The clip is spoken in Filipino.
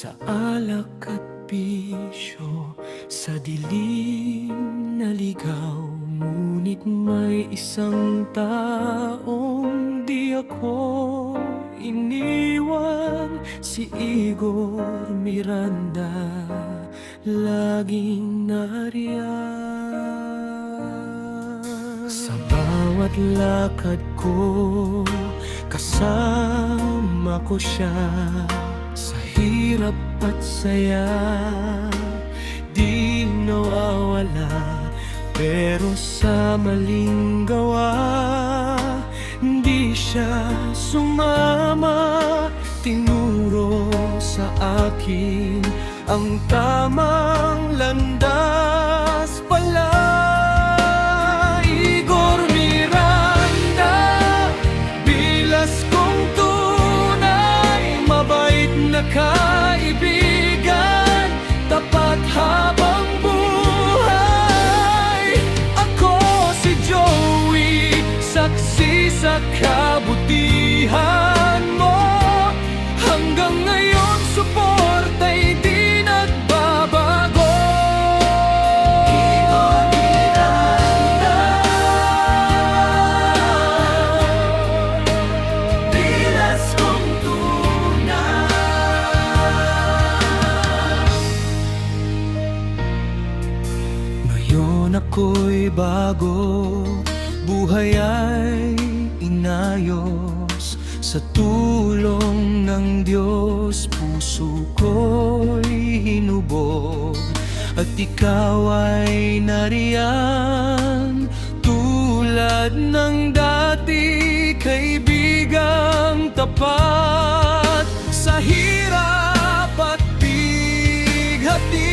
Sa alak at bisyo, sa dilim na ligaw, ngunit may isang taong di ako iniwan. Si Igor Miranda, laging nariyan. Sa bawat lakad ko, kasama ko siya. Sa hirap at saya, di nawawala. Pero sa maling gawa, di siya sumama. Tinuro sa akin ang tamang landas pala. Igor Miranda, bilas kong tunay, mabait na kaibigan, tapat habang buhay. Ako si Joey, saksi sa kabutihan mo. Hanggang ngayon, suporta'y di nagbabago. Igor Miranda, bilas kong tunay. Ngayon ako'y bago, buhay ay inayos. Sa tulong ng Diyos, puso ko'y hinubog. At ikaw ay nariyan, tulad ng dati, kaibigang tapat. Sa hirap at bighati,